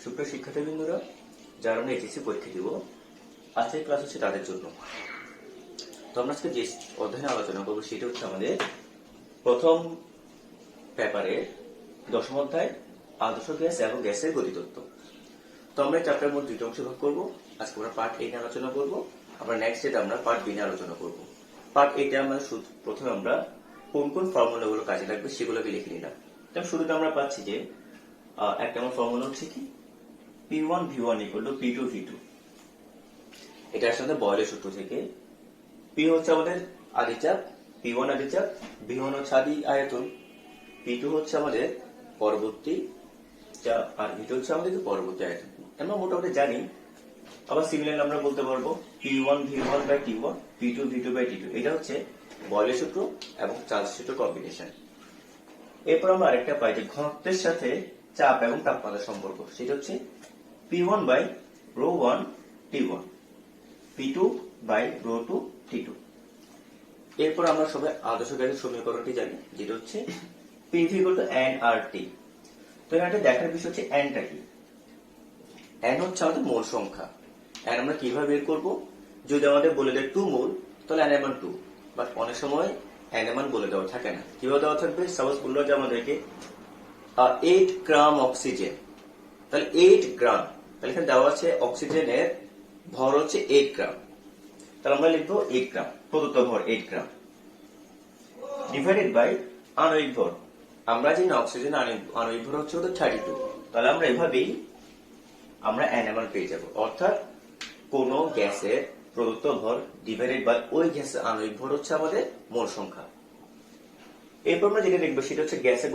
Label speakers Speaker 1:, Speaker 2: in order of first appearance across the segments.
Speaker 1: সুপ্রিয় শিক্ষার্থীবৃন্দরা, যারা আমরা এইচএসসি পরীক্ষা দিব, আজকের ক্লাস হচ্ছে তাদের জন্য। তো আমরা আজকে যে অধ্যায়ে আলোচনা করবো সেটা হচ্ছে আমাদের প্রথম পেপারের 10ম অধ্যায় আদর্শ গ্যাস এবং গ্যাসের গতিতত্ত্ব। তো আমরা এই চ্যাপ্টারের মধ্যে দুটো অংশ ভাগ করবো। আজকে আমরা পার্ট এ নিয়ে আলোচনা করবো, আমরা নেক্সট ডেতে আমরা পার্ট বি নিয়ে আলোচনা করবো। পার্ট এতে আমরা প্রথমে আমরা কোন কোন ফর্মুলাগুলো কাজে লাগবে সেগুলোকে লিখে নিলাম। যেমন শুরুতে আমরা পাচ্ছি যে একটা আমার ফর্মুলা হচ্ছে কি P1 V1 = P2 V2। এটা আসলে বয়লের সূত্র থেকে P হচ্ছে আমাদের আদি চাপ, P1 আদি চাপ, V1 হচ্ছে আদি আয়তন, P2 হচ্ছে আমাদের পরবর্তী চাপ, আর V2 হচ্ছে আমাদের পরবর্তী আয়তন। আমরা মোটামুটি জানি। আবার সিমিলার আমরা বলতে পারবো P1 V1/T1, P2 V2/T2। এটা হচ্ছে বয়লের সূত্র এবং চার্লস সূত্র কম্বিনেশন। এরপর আমরা আরেকটা পাই যে ঘনত্বের সাথে চাপ এবং তাপমাত্রার সম্পর্ক, সেটা হচ্ছে P1/ρ1 T1, P2/ρ2 T2। এরপর আমরা সবাই আদর্শ গ্যাসের সমীকরণটি জানি, যেটা হচ্ছে PV = nRT। তো এখানে দেখার বিষয় হচ্ছে n টা কি। n হচ্ছে আমাদের মোল সংখ্যা। n আমরা কিভাবে বের করব? যদি আমাদের বলে দেয় 2 মোল, তাহলে n এর মান 2। বাট অনেক সময় n এর মান বলে দেওয়া থাকে না। কিভাবে দেওয়া থাকবে? সাপোজ বললো যে আমাদেরকে 8 গ্রাম অক্সিজেন, তাহলে 8 গ্রাম, তাহলে এখানে দেওয়া আছে অক্সিজেনের ভর হচ্ছে 8 গ্রাম, তাহলে আমরা লিখবো 8 গ্রাম, প্রদত্ত ভর 8 গ্রাম, ডিভাইডেড বাই আণবিক ভর। আমরা জানি অক্সিজেন আণবিক ভর হচ্ছে 32, তাহলে আমরা এভাবেই আমরা n এর মান পেয়ে যাব। অর্থাৎ কোন গ্যাসের প্রদত্ত ভর ডিভাইডেড বাই ওই গ্যাসের আণবিক ভর হচ্ছে আমাদের মোল সংখ্যা। এরপর আমরা যেটা দেখবো সেটা হচ্ছে গ্যাসের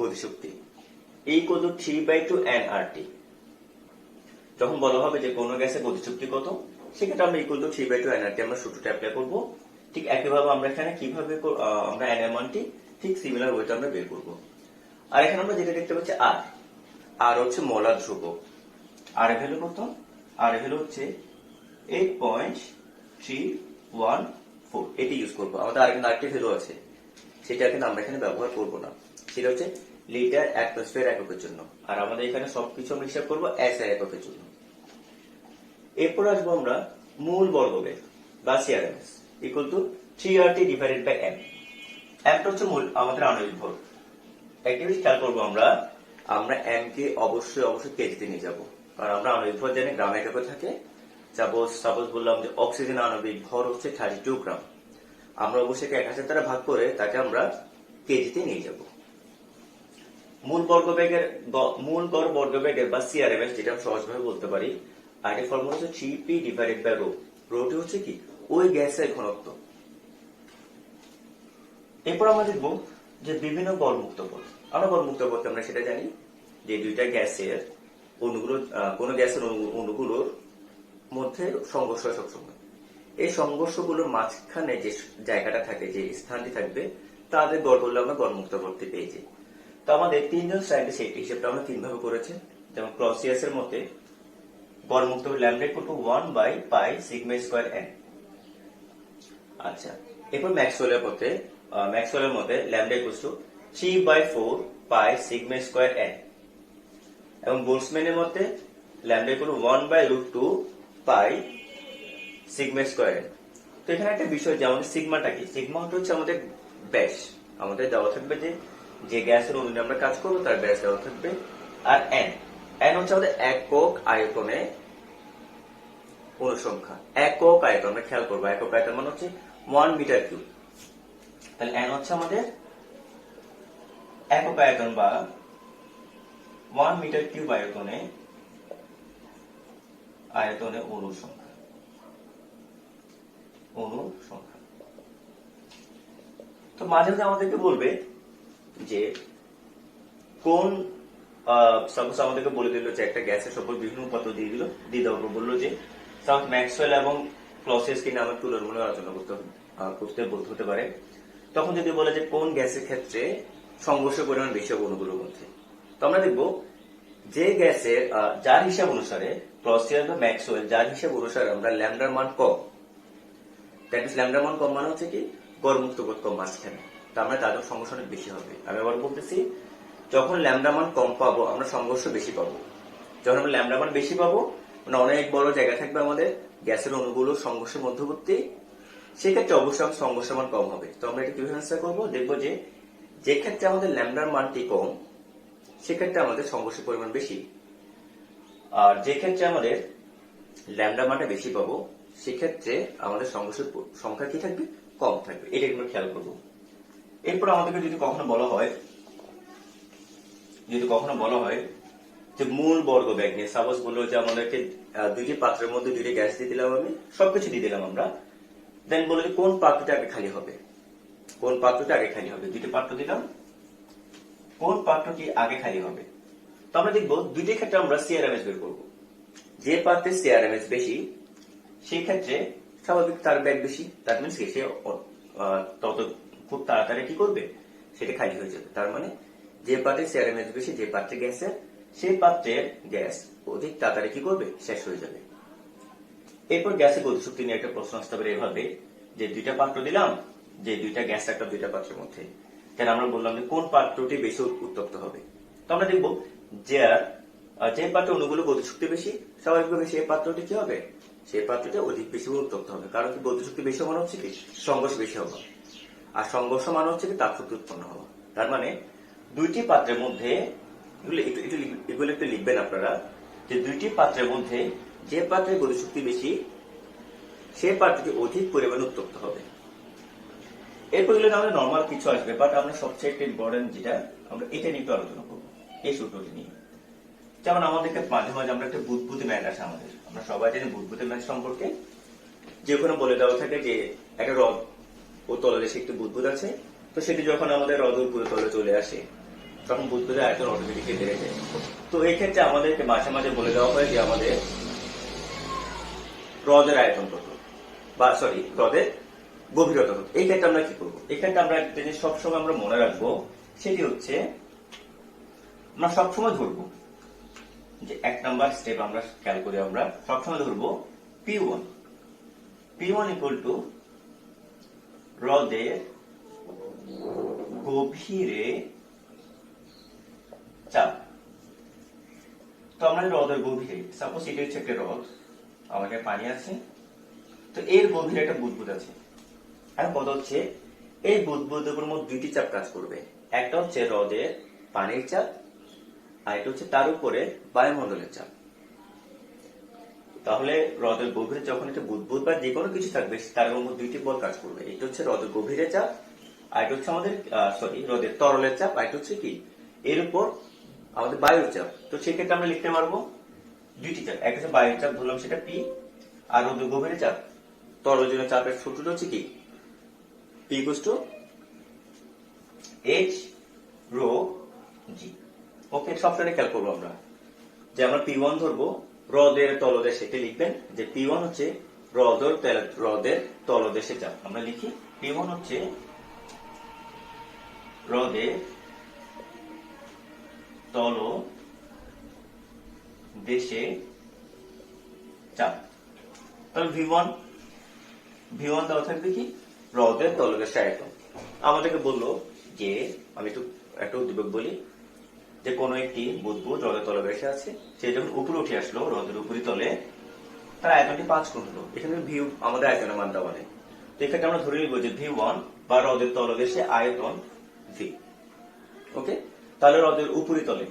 Speaker 1: গতিশক্তি = 3/2 nRT। যখন বলা হবে যে কোন গ্যাসের গতিশক্তি কত, সেক্ষেত্রে আমরা = 3/2 nRT আমরা সূত্রটা অ্যাপ্লাই করব। ঠিক একইভাবে আমরা এখানে কিভাবে আমরা n এর মানটি ঠিক সিমিলার ওয়েতে আমরা বের করব। আর এখানে আমরা যেটা দেখতে পাচ্ছি আর হচ্ছে মোলার ধ্রুবক। আর এর ভ্যালু কত? আর এর ভ্যালু হচ্ছে 8.314। এটি ইউজ করব। আমাদের আরেকটা আরেকটি ভ্যালু আছে, সেটা কিন্তু আমরা এখানে ব্যবহার করব না। সেটা হচ্ছে লিটার অ্যাটমসফিয়ার এককের জন্য। আর আমাদের এখানে সবকিছু আমরা হিসাব করব SI এককের জন্য। এরপর আসবো আমরা মূল বর্গবেগ বা CRMS = 3RT / m। mটা হচ্ছে মূল আমাদের আণবিক ভর। একটা জিনিস খেয়াল করবো, আমরা m কে অবশ্যই কেজিতে নিয়ে যাব, কারণ আমরা আণবিক ভর জানি গ্রাম এককে থাকে। সাপোজ বললাম যে অক্সিজেন আণবিক ভর হচ্ছে 32 গ্রাম, আমরা অবশ্যই 1000 দ্বারা ভাগ করে তাকে আমরা কেজিতে নিয়ে যাব। মূল গড় বর্গবেগের বা CRMS, যেটা আমরা সহজভাবে বলতে পারি, আর এর ফর্মুলা হচ্ছে 3P / ρ। রোটি হচ্ছে কি ওই গ্যাসের ঘনত্ব। এরপর আমরা দেখবো যে বিভিন্ন গড়মুক্ত পথ। আমরা গড়মুক্ত পথ আমরা সেটা জানি যে দুইটা গ্যাসের অণুগুলো, কোন গ্যাসের অণুগুলোর মধ্যে সংঘর্ষ হয় সবসময়। এই সংঘর্ষগুলোর মাঝখানে যে জায়গাটা থাকে, যে স্থানটি থাকবে, তাদের গড় বললে আমরা গড়মুক্ত পথটি পেয়েছি। তো আমাদের তিনজন সায়েন্টিস্ট এই হিসেবটা আমরা তিনভাবে করেছে। যেমন ক্লসিয়াসের মতে গড়মুক্ত ল্যামডা = 1/π∑²n। আচ্ছা, এরপর ম্যাক্সওয়েলের মতে ল্যামডা = 3/4π∑²n, এবং বোলসম্যানের মতে ল্যামডা = 1/√2π∑²n। তো এখানে একটা বিষয় যে আমাদের সিগমাটা কি, সিগমাটা হচ্ছে আমাদের ব্যাস। আমাদের দেওয়া থাকবে যে গ্যাসের অণু নিয়ে আমরা কাজ করবো তার ব্যাস দেওয়া থাকবে। আর n হচ্ছে আমাদের একক আয়তনে অনুসংখ্যা। একক আয়তন আমরা খেয়াল করবো, একক আয়তন মানে হচ্ছে 1 মিটার কিউব। তাহলে n হচ্ছে আমাদের একক আয়তন বা 1 মিটার কিউব আয়তনে অনুসংখ্যা। তো মাঝে মাঝে আমাদেরকে বলবে যে কোন সাপোজ আমাদেরকে বলে দিল যে একটা গ্যাসের সম্পর্কে বিভিন্ন উপাত্ত দিয়ে দেওয়া বললো যে সাপোজ ম্যাক্সওয়েল এবং ক্লসিয়াসকে নিয়ে আমার তুলনামূলক আলোচনা করতে হতে পারে। তখন যদি বলে যে কোন গ্যাসের ক্ষেত্রে সংঘর্ষের পরিমাণ বেশি হবে অণুগুলোর মধ্যে, তো আমরা দেখবো যে গ্যাসের যার হিসাব অনুসারে ক্লসিয়াস বা ম্যাক্সওয়েল যার হিসাব অনুসারে আমরা ল্যামডার মান কম, ল্যামডার মান কম মানে হচ্ছে কি গড়মুক্ত পথ কম মাঝখানে, তার মানে তাদের সংঘর্ষ অনেক বেশি হবে। আমি আবার বলতেছি, যখন ল্যামডা মান কম পাবো আমরা সংঘর্ষ বেশি পাবো। যখন আমরা ল্যামডা মান বেশি পাবো, মানে অনেক বড় জায়গা থাকবে আমাদের গ্যাসের অণুগুলো সংঘর্ষের মধ্যবর্তী, সেক্ষেত্রে অবশ্যই সংঘর্ষের মান কম হবে। তো আমরা এটা কিভাবে অ্যান্সার করবো? দেখবো যে ক্ষেত্রে আমাদের ল্যামডার মানটি কম, সেক্ষেত্রে আমাদের সংঘর্ষের পরিমাণ বেশি। আর যে ক্ষেত্রে আমাদের ল্যামডা মানটা বেশি পাবো, সেক্ষেত্রে আমাদের সংঘর্ষের সংখ্যা কি থাকবে? কম থাকবে। এটা আমরা খেয়াল করবো। এরপর আমাদেরকে যদি কখনো বলা হয় যে মূল বর্গ ব্যাগ নিয়ে, সাপোজ বললো যে আমাদেরকে দুইটি পাত্রের মধ্যে দুইটি গ্যাস দিয়ে দিলাম, আমি সবকিছু দিয়ে দিলাম আমরা, দেন বললো যে কোন পাত্রটা আগে খালি হবে, দুইটি পাত্র দিলাম, কোন পাত্রটি আগে খালি হবে। তো আমরা দেখবো দুইটি ক্ষেত্রে আমরা সিআরএমএস বের করবো। যে পাত্রে সিআরএমএস বেশি, সেই ক্ষেত্রে স্বাভাবিক তার ব্যাগ বেশি, তার মানে সে তত খুব তাড়াতাড়ি কি করবে, সেটা খালি হয়ে যাবে। তার মানে যে পাত্রে সিআরএমএস বেশি, যে পাত্রে গ্যাসের, সেই পাত্রের গ্যাস অধিক তাড়াতাড়ি কি করবে, শেষ হয়ে যাবে। এরপর গ্যাসের গতিশক্তি নিয়ে একটা প্রশ্ন আসতে পারে এভাবে, যে দুইটা পাত্র দিলাম, যে দুইটা গ্যাস একটা দুইটা পাত্রের মধ্যে, তাহলে আমরা বললাম যে কোন পাত্রটি বেশি উত্তপ্ত হবে। তো আমরা দেখবো যে পাত্র অণুগুলো গতিশক্তি বেশি, স্বাভাবিকভাবে সেই পাত্রটি কি হবে, সেই পাত্রটি অধিক বেশি উত্তপ্ত হবে। কারণ কি, গতিশক্তি বেশি মানে হচ্ছে কি সংঘর্ষ বেশি হওয়া, আর সংঘর্ষ মানে হচ্ছে কি তাপশক্তি উৎপন্ন হওয়া। তার মানে দুইটি পাত্রের মধ্যে, এগুলো একটু লিখবেন আপনারা, যে দুইটি পাত্রের মধ্যে যে পাত্রের গতিশক্তি বেশি, সেই পাত্রটি অধিক পরিমাণে উত্তপ্ত হবে। এরপর আমাদের নর্মাল কিছু আসবে, বাট আমরা সবচেয়ে একটা ইম্পর্টেন্ট যেটা, আমরা এটা নিয়ে একটু আলোচনা করবো, এই সূত্রটি নিয়ে। যেমন আমাদেরকে মাঝে মাঝে আমরা একটা বুদবুদে ম্যাথ আসে আমাদের, আমরা সবাই জানি বুদবুদে ম্যাথ সম্পর্কে, যে ওখানে বলে দেওয়া থাকে যে একটা রড ও তলদেশে একটি বুদবুদ আছে, তো সেটি যখন আমাদের রড উপরে তলে চলে আসে, তখন বুদবুদের আয়তন অটোমেটিকলি বেড়ে যায়। তো এই ক্ষেত্রে আমাদেরকে মাঝে মাঝে বলে দেওয়া হয় যে আমাদের হ্রদের আয়তন কত, বা হ্রদের গভীরতা কত। এই ক্ষেত্রে আমরা কি করবো? এই ক্ষেত্রে আমরা একটা জিনিস সবসময় আমরা মনে রাখবো, সেটি হচ্ছে আমরা সবসময় ধরবো যে 1 নাম্বার স্টেপ আমরা খেয়াল করি, আমরা সবসময় ধরবো P1 ইকুয়াল টু হ্রদের গভীরে চাপ। তো আমরা হ্রদের গভীরে, সাপোজ এটা হচ্ছে একটা হ্রদ, আমাদের পানি আছে, তো এর গভীরে একটা বুদবুদ আছে। আর কথা হচ্ছে এই বুদবুদের উপর মোট দুইটি চাপ কাজ করবে, একটা হচ্ছে হ্রদের পানির চাপ, আর এটা হচ্ছে তার উপরে বায়ুমণ্ডলের চাপ। তাহলে হ্রদের গভীরে যখন একটা বুদবুদ বা যে কোনো কিছু থাকবে, তার উপর দুইটি বল কাজ করবে। এটা হচ্ছে হ্রদের গভীরে চাপ, আর এটা হচ্ছে আমাদের হ্রদের তরলের চাপ, আর এটা হচ্ছে কি এর উপর আমাদের বায়ুর চাপ। তো সেক্ষেত্রে আমরা লিখতে পারবো দুইটি চাপ, একটা হচ্ছে বায়ুর চাপ, ধরলাম সেটা পি, আর হ্রদের গভীরে চাপ তরলের জন্য চাপের সূত্রটা হচ্ছে কি P equals to H rho G। ওকে, সবটাকে খেয়াল করবো আমরা, যে আমরা P1 ধরবো হ্রদের তলদেশে, সেটা লিখবেন যে P1 হচ্ছে হ্রদের তলদেশে চাপ। আমরা লিখি P1 হচ্ছে হ্রদের তলদেশে চাপ। তাহলে V1 দেওয়া থাকবে কি হ্রদের তলদেশে আয়তন। আমাদেরকে বললো যে, আমি একটু উদ্দীপক বলি, যে কোন একটি বুদবুদ হ্রদের তলদেশে আছে, সে যখন উপরে উঠে আসলো হ্রদের উপরি তলে, তার আয়তনটি 5 গুণ হলো। এখানে ভিউ আমাদের আয়তনের মান দেওয়া নেই, তো এক্ষেত্রে আমরা ধরে নিব যে V1 বা হ্রদের তলদেশে আয়তন V। ওকে, তাহলে হ্রদের উপরি তলে,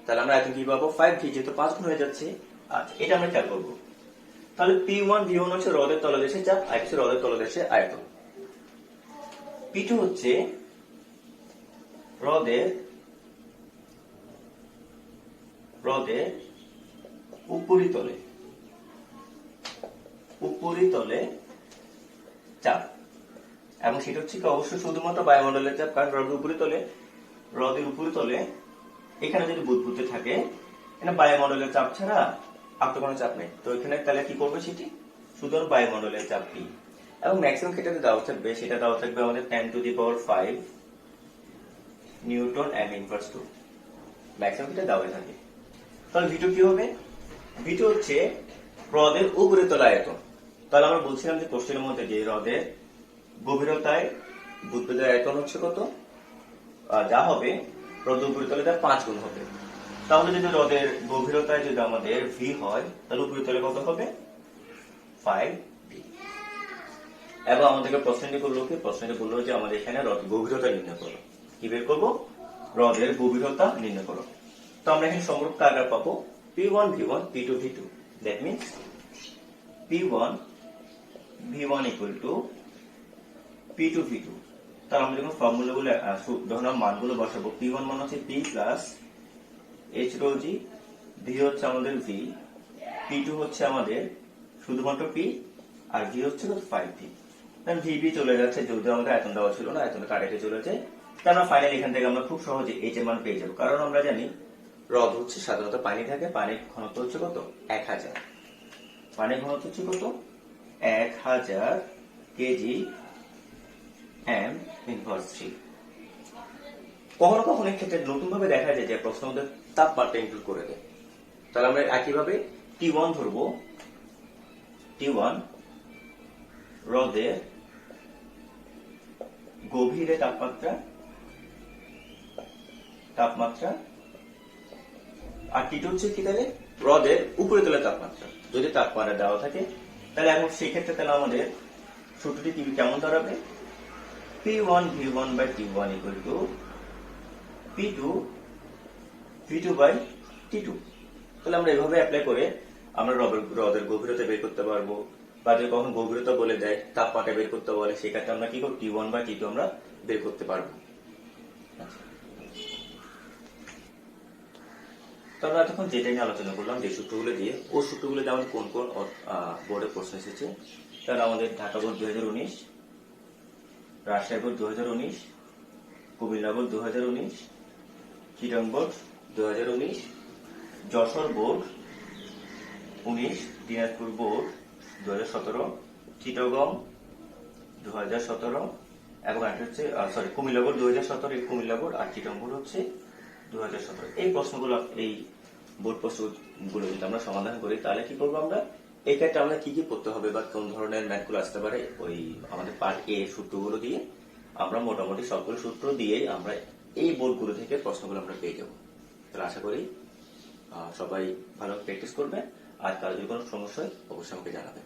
Speaker 1: তাহলে আমরা আয়তন কি পাবো 5V, যেহেতু 5 গুণ হয়ে যাচ্ছে। আচ্ছা, এটা আমরা খেয়াল করবো। তাহলে P1 V1 হচ্ছে হ্রদের তলদেশে চাপ, আর হচ্ছে হ্রদের তলদেশে আয়তন। P2 হচ্ছে হ্রদের উপরি তলে চাপ, এবং সেটা হচ্ছে কি অবশ্যই শুধুমাত্র বায়ুমণ্ডলের চাপ, কারণ হ্রদের উপরি তলে এখানে যদি বুদবুদে থাকে, এখানে বায়ুমণ্ডলের চাপ ছাড়া আর তো কোনো চাপ নেই। তো এখানে তাহলে কি করবে, সেটি শুধুমাত্র বায়ুমণ্ডলের চাপ P, এবং ম্যাক্সিমাম ক্ষেত্রে দেওয়া থাকবে, সেটা দেওয়া থাকবে আমাদের 10⁵ নিউটন m ইনভার্স 2, ম্যাক্সিমাম ক্ষেত্রে দেওয়া থাকে। তাহলে V2 কি হবে? V2 হচ্ছে হ্রদের উপরিতল আয়তন। তাহলে আমরা বলছিলাম যে কোশ্চেনের মধ্যে যে হ্রদের গভীরতায় বুদবুদের আয়তন হচ্ছে কত, যা হবে হ্রদের উপরিতলে তার 5 গুণ হবে। তাহলে যদি হ্রদের গভীরতায় যদি আমাদের ভি হয় তাহলে উপরিতলে কত হবে 5V। এবং আমাদেরকে প্রশ্নটি বললো যে আমাদের এখানে হ্রদের গভীরতা নির্ণয় করো। কি বের করবো? হ্রদের গভীরতা নির্ণয় করো। তো আমরা এখানে সম্পর্ক আকার পাবো P1 V1 P2 V2। That means P1 V1 equal to P2 V2। তাহলে আমরা যখন ফর্মুলাগুলো যখন মানগুলো বসাবো, P1 মান হচ্ছে P প্লাস H রো জি, V হচ্ছে আমাদের V, P2 হচ্ছে আমাদের শুধুমাত্র P, আর V হচ্ছে 5V। VB চলে যাচ্ছে, যদিও আমাদের আয়তন দেওয়া ছিল না, আয়তন কারেক্টে চলে যায়। তাই আমরা ফাইনাল এখান থেকে আমরা খুব সহজে H এর মান পেয়ে যাবো। কারণ আমরা জানি হ্রদ হচ্ছে সাধারণত পানি থাকে, পানির ঘনত্ব হচ্ছে কত 1000, পানির ঘনত্ব হচ্ছে কত 1000 কেজি m ইনভার্স 3। কখনো কখনো এই ক্ষেত্রে নতুন ভাবে দেখা যায় যে প্রশ্ন মধ্যে তাপমাত্রা ইনক্লুড করে দেয়। তাহলে আমরা একইভাবে T1 ধরবো, T1 হ্রদের গভীরে তাপমাত্রা, আর T2 হচ্ছে কি তাহলে হ্রদের উপরিতলের তাপমাত্রা। যদি তাপমাত্রা দেওয়া থাকে তাহলে এখন সেই ক্ষেত্রে তাহলে আমাদের সূত্রটি কেমন দাঁড়াবে? P1 V1 by T1 equal to P2 V2 by T2। তাহলে আমরা এভাবে অ্যাপ্লাই করে আমরা হ্রদের গভীরতা বের করতে পারবো, বা যদি কখন গভীরতা বলে দেয় তাপমাত্রা বের করতে বলে, সেক্ষেত্রে আমরা কি করব T1 বা T2 আমরা বের করতে পারবো। তো আমরা এতক্ষণ যেটা নিয়ে আলোচনা করলাম যে সূত্রগুলো দিয়ে, ওই সূত্রগুলো দিয়ে আমাদের কোন কোন বোর্ডে প্রশ্ন এসেছে, তাহলে আমাদের Dhaka board 2019, Rajshahi board 2019, Comilla board 2019, Chittagong board 2019, Jessore board 19, Dinajpur board 2017, Chittagong 2017, এবং হচ্ছে কুমিল্লা বোর্ড 2017, কুমিল্লা বোর্ড আর চিটাং বোর্ড হচ্ছে 2017। এই প্রশ্নগুলো, এই বোর্ড প্রশ্নগুলো যদি আমরা সমাধান করি তাহলে কি করবো আমরা, এই ক্ষেত্রে আমরা কি কি পড়তে হবে বা কোন ধরনের ম্যাথগুলো আসতে পারে, ওই আমাদের পার্ট এ সূত্রগুলো দিয়ে আমরা মোটামুটি সবগুলো সূত্র দিয়ে আমরা এই বোর্ডগুলো থেকে প্রশ্নগুলো আমরা পেয়ে যাবো। তাহলে আশা করি সবাই ভালো প্র্যাকটিস করবে। আর কারো যদি কোনো সমস্যা হয় অবশ্যই আমাকে জানাবেন।